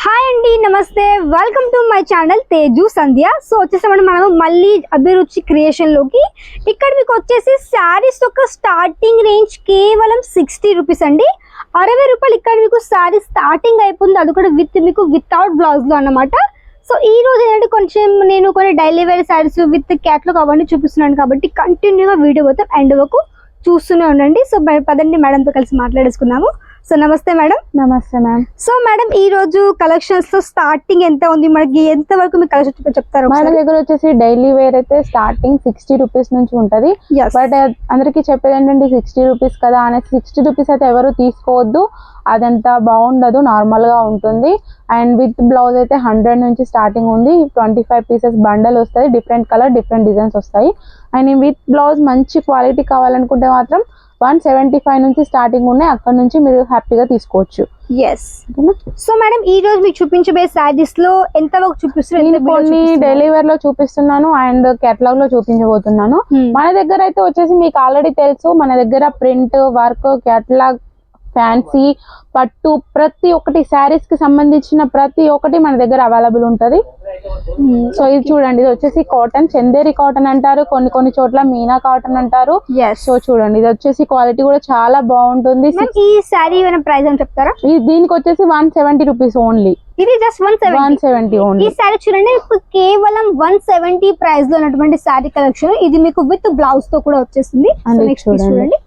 Hi అండి, నమస్తే, welcome to my channel Teju Sandhya. So వచ్చేసామంటే మనం మళ్ళీ అభిరుచి క్రియేషన్ లోకి. ఇక్కడ మీకు వచ్చేసి శారీస్ యొక్క స్టార్టింగ్ రేంజ్ కేవలం 60 రూపీస్ అండి. 60 రూపాయలు ఇక్కడ మీకు శారీ స్టార్టింగ్ అయిపోతుంది, అది కూడా మీకు వితౌట్ బ్లౌజ్ లో అన్నమాట. సో ఈ రోజు ఏంటంటే కొంచెం నేను కొన్ని daily wear sarees with catalogue అవన్నీ చూపిస్తున్నాను కాబట్టి కంటిన్యూగా వీడియో మొత్తం ఎండ్ వరకు చూస్తూనే ఉండండి. సో పదండి మేడంతో కలిసి మాట్లాడేసుకున్నాము. సో నమస్తే మేడం. నమస్తే మ్యామ్. సో మేడం, ఈ రోజు కలెక్షన్స్ లో స్టార్టింగ్ ఎంత ఉంది, మనకి ఎంత వరకు మీ కలెక్షన్ చెప్తారు? మన దగ్గర వచ్చేసి డైలీ వేర్ అయితే స్టార్టింగ్ 60 రూపీస్ నుంచి ఉంటది. బట్ అందరికి చెప్పేది ఏంటంటే 60 రూపీస్ కదా అనేసి 60 రూపీస్ అయితే ఎవరు తీసుకోవద్దు, అదంతా బాగుండదు, నార్మల్ గా ఉంటుంది. అండ్ విత్ బ్లౌజ్ అయితే 100 నుంచి స్టార్టింగ్ ఉంది. 25 పీసెస్ బండల్ వస్తాయి, డిఫరెంట్ కలర్ డిఫరెంట్ డిజైన్స్ వస్తాయి. అండ్ విత్ బ్లౌజ్ మంచి క్వాలిటీ కావాలనుకుంటే మాత్రం 175 నుంచి స్టార్టింగ్ ఉన్నాయి, అక్కడ నుంచి మీరు హ్యాపీగా తీసుకోవచ్చు. సో మేడం, ఈ రోజు మీకు చూపించబోయే శారీస్ లో ఎంత వరకు చూపిస్తున్నారు? కొన్ని డైలీ వేర్ లో చూపిస్తున్నాను అండ్ కేటలాగ్ లో చూపించబోతున్నాను. మన దగ్గర అయితే వచ్చేసి మీకు ఆల్రెడీ తెలుసు, మన దగ్గర ప్రింట్ వర్క్ కేటలాగ్ ఫ్యాన్సీ పట్టు ప్రతి ఒక్కటి శారీస్ కి సంబంధించిన ప్రతి ఒక్కటి మన దగ్గర అవైలబుల్ ఉంటది. సో ఇది చూడండి, ఇది వచ్చేసి కాటన్, చందేరి కాటన్ అంటారు, కొన్ని చోట్ల మీనా కాటన్ అంటారు. సో చూడండి, ఇది వచ్చేసి క్వాలిటీ కూడా చాలా బాగుంటుంది. ఈ శారీ ప్రైస్ అని చెప్తారా? దీనికి వచ్చేసి 170 రూపీస్ ఓన్లీ. ఇది జస్ట్ 170 ఓన్లీ. ఈ శారీ చూడండి, కేవలం 170 ప్రైస్ లో ఉన్నటువంటి శారీ కలెక్షన్. ఇది మీకు విత్ బ్లౌజ్ తో కూడా వచ్చేస్తుంది. నెక్స్ట్ చూడండి.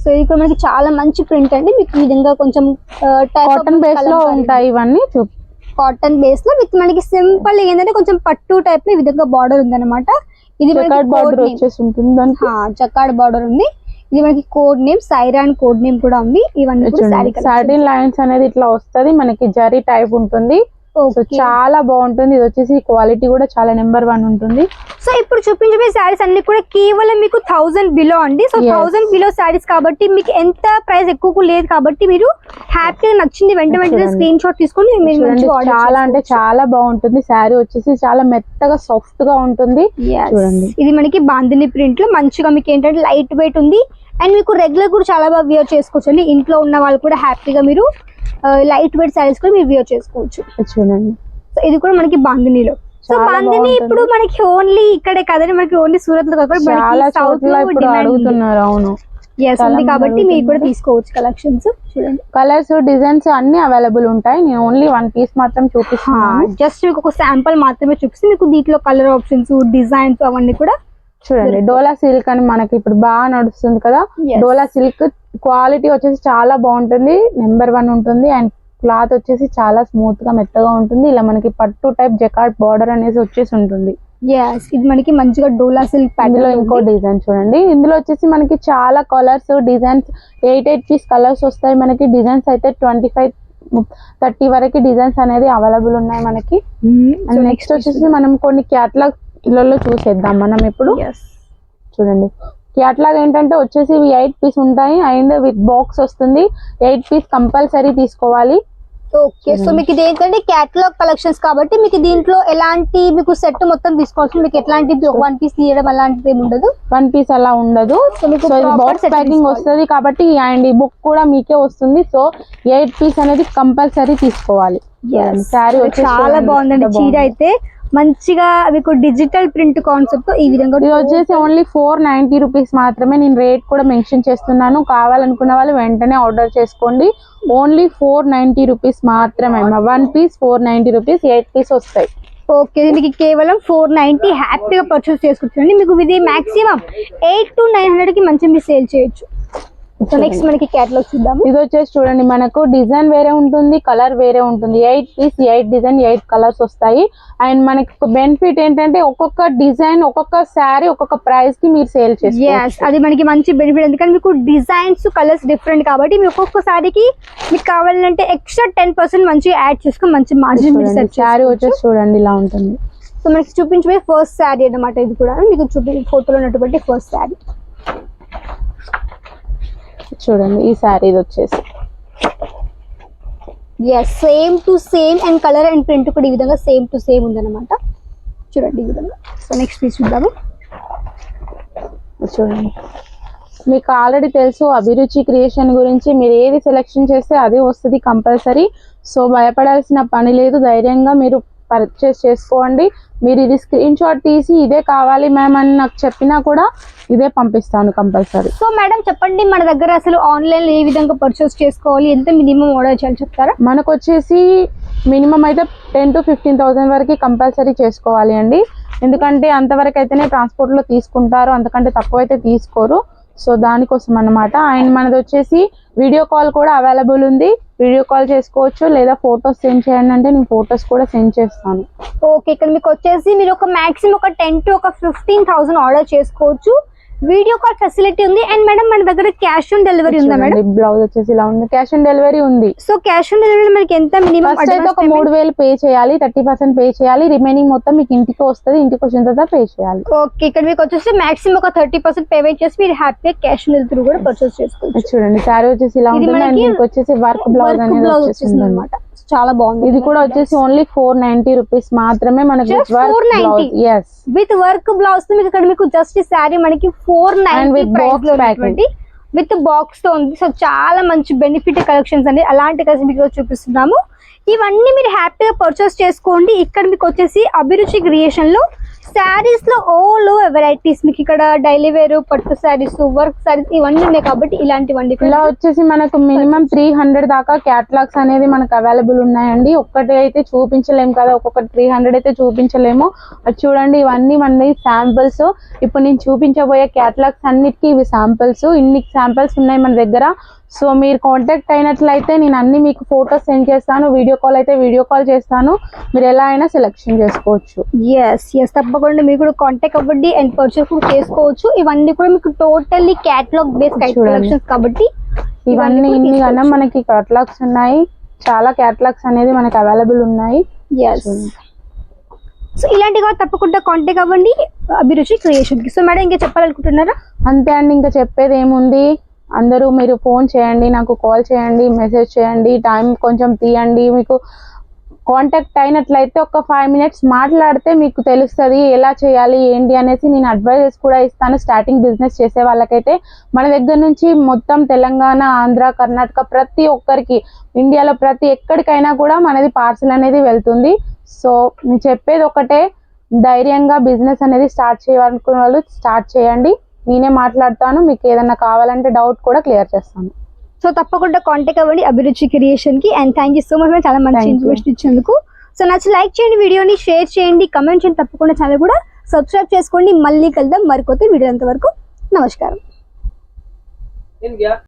సో ఇక్కడ మనకి చాలా మంచి ప్రింట్ అండి, మీకు ఈ విధంగా కొంచెం కాటన్ బేస్ లో ఉంటాయి ఇవన్నీ. కాటన్ బేస్ లో విత్ మనకి సింపుల్ ఏంటంటే కొంచెం పట్టు టైప్ లో ఈ విధంగా బార్డర్ ఉంది అనమాట. ఇది బార్డర్ వచ్చేసి ఉంటుంది, జకార్డ్ బార్డర్ ఉంది. ఇది మనకి కోడ్ నేమ్, సైరాన్ కోడ్ నేమ్ కూడా ఉంది. ఇవన్నీ సాటిన్ లైన్స్ అనేది ఇట్లా వస్తుంది, మనకి జరీ టైప్ ఉంటుంది. చాలా బాగుంటుంది. ఇది వచ్చేసి క్వాలిటీ కూడా చాలా నెంబర్ 1 ఉంటుంది. సో ఇప్పుడు చూపించబోయే శారీస్ అన్ని కూడా కేవలం మీకు 1000 బిలో అండి. సో 1000 బిలో శారీస్ కాబట్టి మీకు ఎంత ప్రైస్ ఎక్కువ లేదు కాబట్టి మీరు హ్యాపీగా నచ్చింది వెంటనే స్క్రీన్ షాట్ తీసుకొని చాలా అంటే చాలా బాగుంటుంది. శారీ వచ్చేసి చాలా మెత్తగా సాఫ్ట్ గా ఉంటుంది. చూడండి, ఇది మనకి బాందిని ప్రింట్ లో మంచిగా మీకు ఏంటంటే లైట్ వెయిట్ ఉంది. అండ్ మీకు రెగ్యులర్ కూడా చాలా బాగా వేర్ చేసుకోవచ్చు అండి. ఇంట్లో ఉన్న వాళ్ళు కూడా హ్యాపీగా మీరు లైట్ వెయిట్ శారీస్ కూడా మీరు వేర్ చేసుకోవచ్చు. చూడండి, సో ఇది కూడా మనకి బాందినిలో. సో బాందిని ఇప్పుడు మనకి ఓన్లీ ఇక్కడే కదండి, మనకి ఓన్లీ సూరత్ లో చాలా చోట్ల ఇప్పుడు అడుగుతున్నారు. అవును, ఉంది కాబట్టి మీరు కూడా తీసుకోవచ్చు కలెక్షన్స్. చూడండి, కలర్స్ డిజైన్స్ అన్ని అవైలబుల్ ఉంటాయి. నేను ఓన్లీ 1 పీస్ మాత్రం చూపిస్తాను. జస్ట్ మీకు ఒక శాంపుల్ మాత్రమే చూపిస్తే మీకు దీంట్లో కలర్ ఆప్షన్స్ డిజైన్స్ అవన్నీ కూడా చూడండి. డోలా సిల్క్ అని మనకి ఇప్పుడు బాగా నడుస్తుంది కదా. డోలా సిల్క్ క్వాలిటీ వచ్చేసి చాలా బాగుంటుంది, నెంబర్ 1 ఉంటుంది. అండ్ క్లాత్ వచ్చేసి చాలా స్మూత్ గా మెత్తగా ఉంటుంది. ఇలా మనకి పట్టు టైప్ జకార్డ్ బార్డర్ అనేది వచ్చేసి ఉంటుంది. ఇది మనకి మంచిగా డోలా సిల్క్ ఇందులో ఇంకో డిజైన్ చూడండి. ఇందులో వచ్చేసి మనకి చాలా కలర్స్ డిజైన్స్ 8 పీస్ కలర్స్ వస్తాయి మనకి. డిజైన్స్ అయితే 25-30 వరకు డిజైన్స్ అనేది అవైలబుల్ ఉన్నాయి మనకి. అండ్ నెక్స్ట్ వచ్చేసి మనం కొన్ని క్యాటలాగ్ ఇళ్ళలో చూసేద్దాం మనం ఇప్పుడు. చూడండి, క్యాటలాగ్ ఏంటంటే వచ్చేసి 8 పీస్ ఉంటాయి అండ్ విత్ బాక్స్ వస్తుంది. 8 పీస్ కంపల్సరీ తీసుకోవాలి. ఓకే, సో మీకు ఇది ఏంటంటే క్యాటలాగ్ కలెక్షన్స్ కాబట్టి మీకు దీంట్లో ఎలాంటి మీకు సెట్ మొత్తం తీసుకోవచ్చు. మీకు ఎట్లాంటి 1 పీస్ తీయడం అలాంటిది ఏమి ఉండదు. 1 పీస్ అలా ఉండదు. సో బాక్స్ ప్యాకింగ్ వస్తుంది కాబట్టి అండ్ ఈ బుక్ కూడా మీకే వస్తుంది. సో 8 పీస్ అనేది కంపల్సరీ తీసుకోవాలి. శారీ చాలా బాగుందండి. చీర అయితే మంచిగా మీకు డిజిటల్ ప్రింట్ కాన్సెప్ట్ ఈ విధంగా. ఇది వచ్చేసి ఓన్లీ 490 రూపీస్ మాత్రమే. నేను రేట్ కూడా మెన్షన్ చేస్తున్నాను, కావాలనుకున్న వాళ్ళు వెంటనే ఆర్డర్ చేసుకోండి. ఓన్లీ 490 రూపీస్ మాత్రమే. 1 పీస్ 490 రూపీస్, 8 పీస్ వస్తాయి. ఓకే, మీకు కేవలం 490 హ్యాపీగా పర్చేస్ చేసుకోవచ్చండి. మీకు ఇది మాక్సిమం 800 to 900 కి మంచి మీరు సేల్ చేయొచ్చు. సో నెక్స్ట్ మనకి క్యాటలాగ్ చూద్దాం. ఇది వచ్చేసి చూడండి, మనకు డిజైన్ వేరే ఉంటుంది, కలర్ వేరే ఉంటుంది. 8 పీస్ 8 డిజైన్ 8 కలర్స్ వస్తాయి. అండ్ మనకి బెనిఫిట్ ఏంటంటే ఒక్కొక్క డిజైన్ ఒక్కొక్క శారీ ఒక్కొక్క ప్రైస్ కి మీరు సేల్ చేసుకోవచ్చు. అది మనకి మంచి బెనిఫిట్, ఎందుకంటే మీకు డిజైన్స్ కలర్స్ డిఫరెంట్ కాబట్టి మీకు ఒక్కొక్క శారీకి మీకు కావాలంటే ఎక్స్ట్రా 10% మంచిగా యాడ్ చేసుకుని మంచి మార్జిన్. శారీ వచ్చేసి చూడండి ఇలా ఉంటుంది. సో మనకి చూపించబోయే ఫస్ట్ శారీ అన్నమాట. ఇది కూడా మీకు ఫోటోలో ఉన్నటువంటి ఫస్ట్ శారీ. చూడండి, ఈ శారీ ఇది వచ్చేసి same to same and colour and print కూడా ఈ విధంగా సేమ్ టు సేమ్ ఉందన్నమాట. చూడండి ఈ విధంగా. సో నెక్స్ట్ పీస్ చూద్దాము. చూడండి, మీకు ఆల్రెడీ తెలుసు అభిరుచి క్రియేషన్ గురించి. మీరు ఏది సెలెక్షన్ చేస్తే అదే వస్తుంది కంపల్సరీ. సో భయపడాల్సిన పని లేదు, ధైర్యంగా మీరు పర్చేస్ చేసుకోండి. మీరు ఇది స్క్రీన్ షాట్ తీసి ఇదే కావాలి మ్యామ్ అని నాకు చెప్పినా కూడా ఇదే పంపిస్తాను కంపల్సరీ. సో మేడం చెప్పండి, మన దగ్గర అసలు ఆన్లైన్ ఏ విధంగా పర్చేస్ చేసుకోవాలి, ఎంత మినిమం ఆర్డర్ చేయాలి చెప్తారా? మనకు వచ్చేసి మినిమం అయితే 10,000 to 15,000 వరకు కంపల్సరీ చేసుకోవాలి అండి. ఎందుకంటే అంతవరకు అయితేనే ట్రాన్స్పోర్ట్లో తీసుకుంటారు, అంతకంటే తక్కువ అయితే తీసుకోరు. సో దానికోసం అన్నమాట. అండ్ మనది వచ్చేసి వీడియో కాల్ కూడా అవైలబుల్ ఉంది, వీడియో కాల్ చేసుకోవచ్చు, లేదా ఫొటోస్ సెండ్ చేయండి అంటే నేను ఫొటోస్ కూడా సెండ్ చేస్తాను. ఓకే, ఇక్కడ మీకు వచ్చేసి మీరు ఒక మాక్సిమం ఒక 10,000 to 15,000 ఆర్డర్ చేసుకోవచ్చు. వీడియో కాల్ ఫెసిలిటీ ఉంది. అండ్ మేడం మన దగ్గర క్యాష్ ఆన్ డెలివరీ ఉందా మేడం? బ్లౌజ్ వచ్చేసి ఇలా ఉంది, క్యాష్ ఆన్ డెలివరీ ఉంది. సో క్యాష్ ఆన్ డెలివరీ మనకి ఎంత మినిమం? ఫస్ట్ అయితే ఒక 3,000 పే చేయాలి, 30% పే చేయాలి, రిమైనింగ్ మొత్తం మీకు ఇంటికి వస్తుంది, ఇంటికి వచ్చిన తర్వాత పే చేయాలి. ఓకే, ఇక్కడ మీకు వచ్చేసి మాక్సిమం ఒక 30% పేమెంట్ చేసి మీరు హ్యాపీగా క్యాష్ ఆన్ డెలివరీ కూడా పర్చేస్ చేసుకోవచ్చు. చూడండి శారీ వచ్చేసి ఇలా ఉంటుంది. అండ్ దీనికి వచ్చేసి వర్క్ బ్లౌజ్ అనేది వచ్చేసింది అన్నమాట. చాలా బాగుంది. ఇది కూడా వచ్చేసి ఓన్లీ 490 రూపీస్ మాత్రమే మనకి విత్ వర్క్ బ్లౌజ్. మీకు ఇక్కడ మీకు జస్ట్ శారీ మనకి 490 విత్ బాక్స్ తో ఉంది. సో చాలా మంచి బెనిఫిట్ కలెక్షన్స్ అండి, అలాంటి కలెక్షన్ మీకు చూపిస్తున్నాము. ఇవన్నీ మీరు హ్యాపీగా పర్చేస్ చేసుకోండి. ఇక్కడ మీకు వచ్చేసి అభిరుచి క్రియేషన్ లో శారీస్ లో ఆల్ ఓవర్ వెరైటీస్ మీకు ఇక్కడ డైలీ వేర్, పట్టు శారీస్, వర్క్ శారీస్ ఇవన్నీ ఉన్నాయి కాబట్టి ఇలాంటివన్నీ ఇలా వచ్చేసి మనకు మినిమం 300 దాకా క్యాటలాగ్స్ అనేది మనకు అవైలబుల్ ఉన్నాయండి. ఒక్కటి అయితే చూపించలేము కదా, ఒక్కొక్కటి 300 అయితే చూపించలేము. అది చూడండి, ఇవన్నీ మన శాంపిల్స్. ఇప్పుడు నేను చూపించబోయే క్యాటలాగ్స్ అన్నిటికీ ఇవి శాంపిల్స్. ఇన్ని శాంపిల్స్ ఉన్నాయి మన దగ్గర. సో మీరు కాంటాక్ట్ అయినట్లయితే నేను అన్ని మీకు ఫోటోస్ సెండ్ చేస్తాను, వీడియో కాల్ అయితే వీడియో కాల్ చేస్తాను, మీరు ఎలా అయినా సెలెక్షన్ చేసుకోవచ్చు. ఎస్ తప్పకుండా మీరు కూడా కాంటాక్ట్ అవ్వండి అండ్ పర్చేస్ కూడా చేసుకోవచ్చు. ఇవన్నీ కూడా మీకు టోటల్లీ క్యాటలాగ్ బేస్ కలెక్షన్స్ కాబట్టి ఇవన్నీ ఇన్ని కన్నా మనకి క్యాటలాగ్స్ ఉన్నాయి, చాలా క్యాటలాగ్స్ అనేది మనకి అవైలబుల్ ఉన్నాయి. సో ఇలాంటివి కూడా తప్పకుండా కాంటాక్ట్ అవ్వండి అభిరుచి క్రియేషన్ కి. సో మేడం ఇంకా చెప్పాలనుకుంటున్నారా? అంతే అండి, ఇంకా చెప్పేది ఏముంది, అందరూ మీరు ఫోన్ చేయండి, నాకు కాల్ చేయండి, మెసేజ్ చేయండి, టైం కొంచెం తీయండి. మీకు కాంటాక్ట్ అయినట్లయితే ఒక 5 minutes మాట్లాడితే మీకు తెలుస్తుంది ఎలా చేయాలి ఏంటి అనేసి. నేను అడ్వైజెస్ కూడా ఇస్తాను స్టార్టింగ్ బిజినెస్ చేసే వాళ్ళకైతే. మన దగ్గర నుంచి మొత్తం తెలంగాణ, ఆంధ్ర, కర్ణాటక ప్రతి ఒక్కరికి, ఇండియాలో ప్రతి ఎక్కడికైనా కూడా మనది పార్సల్ అనేది వెళ్తుంది. సో నేను చెప్పేది ఒకటే, ధైర్యంగా బిజినెస్ అనేది స్టార్ట్ చేయాలనుకునే వాళ్ళు స్టార్ట్ చేయండి. నేనే మాట్లాడతాను, మీకు ఏదైనా కావాలంటే డౌట్ కూడా క్లియర్ చేస్తాను. సో తప్పకుండా కాంటాక్ట్ అవ్వండి అభిరుచి క్రియేషన్ కి. And thank you so much, చాలా మంచి ఇన్ఫర్మేషన్ ఇచ్చేందుకు. సో నచ్చి లైక్ చేయండి, వీడియోని షేర్ చేయండి, కమెంట్ చేయండి, తప్పకుండా ఛానల్ కూడా సబ్స్క్రైబ్ చేసుకోండి. మళ్ళీ కలుద్దాం మరికొత్త వీడియో. అంతవరకు నమస్కారం.